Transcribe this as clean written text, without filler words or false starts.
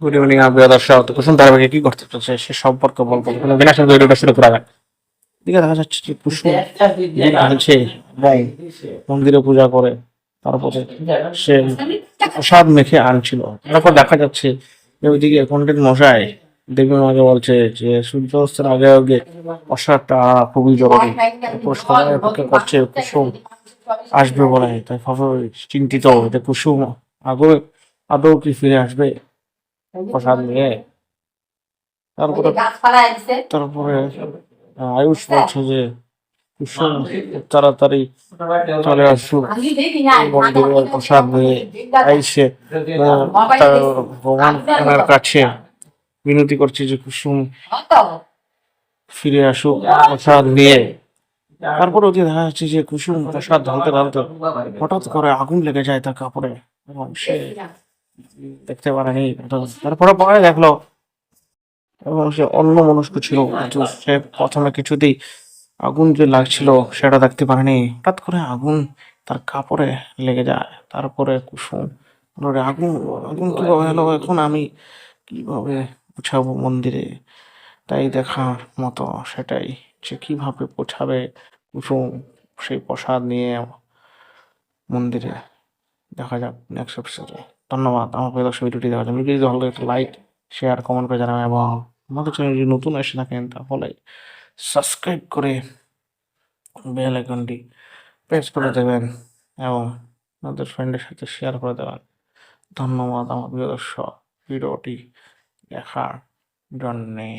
Good evening প্রিয় দর্শক। তো কুসুম ধারাবাহিকে কি ঘটতে চলছে সে সম্পর্কে বলবো। কোনো বিনা শব্দে ভিডিওটা শুরু করা যাক। দিকে দেখা যাচ্ছে যে কুসুম দিন ঢালছে এবং মন্দিরে পূজা করে তারপরে সে প্রসাদ মেখে আনছিল। তারপর দেখা যাচ্ছে যে ওইদিকে পণ্ডিত মশাই দেবী মাকে বলছে যে সূর্যাস্তের আগে আগে প্রসাদটা খুবই জরুরি। তারপর সবাই অপেক্ষা করছে কুসুম আসবে বলে, তাই ভাবে চিন্তিত যে কুসুম আদৌ আদৌ কি ফিরে আসবে প্রসাদ নিয়ে। তারপরে তারপরে আয়ুষ বলছে যে কুসুম খুব তাড়াতাড়ি চলে আসুক মন্দিরে প্রসাদ নিয়ে। আইসে তার ভগবানের কাছে মিনতি করছে যে কুসুম ফিরে আসুক প্রসাদ নিয়ে। তারপরে ওদিকে দেখা যাচ্ছে যে কুসুম প্রসাদ ঢালতে ঢালতে হঠাৎ করে আগুন লেগে যায় তার কাপড়ে এবং সে দেখতে পারেনি। তারপরে পরে দেখলো এবং সে অন্য মনস্ক ছিল, কিন্তু সে প্রথমে কিছুতেই আগুন যে লাগছিল সেটা দেখতে পারেনি। হঠাৎ করে আগুন তার কাপড়ে লেগে যায়। তারপরে কুসুম বলে, আগুন আগুন কিভাবে হলো, এখন আমি কিভাবে পৌঁছাবো মন্দিরে। তাই দেখার মতো সেটাই, যে কিভাবে পৌঁছাবে কুসুম সেই প্রসাদ নিয়ে মন্দিরে। দেখা যাক নেক্সট এপিসোডে। ধন্যবাদ। আমার প্রিয় দর্শক, ভিডিওটি দেখার জন্য যদি ভালো লাগে একটা লাইক, শেয়ার, কমেন্ট করে জানাবেন এবং আমাদের চ্যানেল যদি নতুন এসে থাকেন তাহলে সাবস্ক্রাইব করে বেল আইকনটি প্রেস করে দেবেন এবং আপনাদের ফ্রেন্ডের সাথে শেয়ার করে দেবেন। ধন্যবাদ আমার প্রিয় দর্শক ভিডিওটি দেখার জন্যে।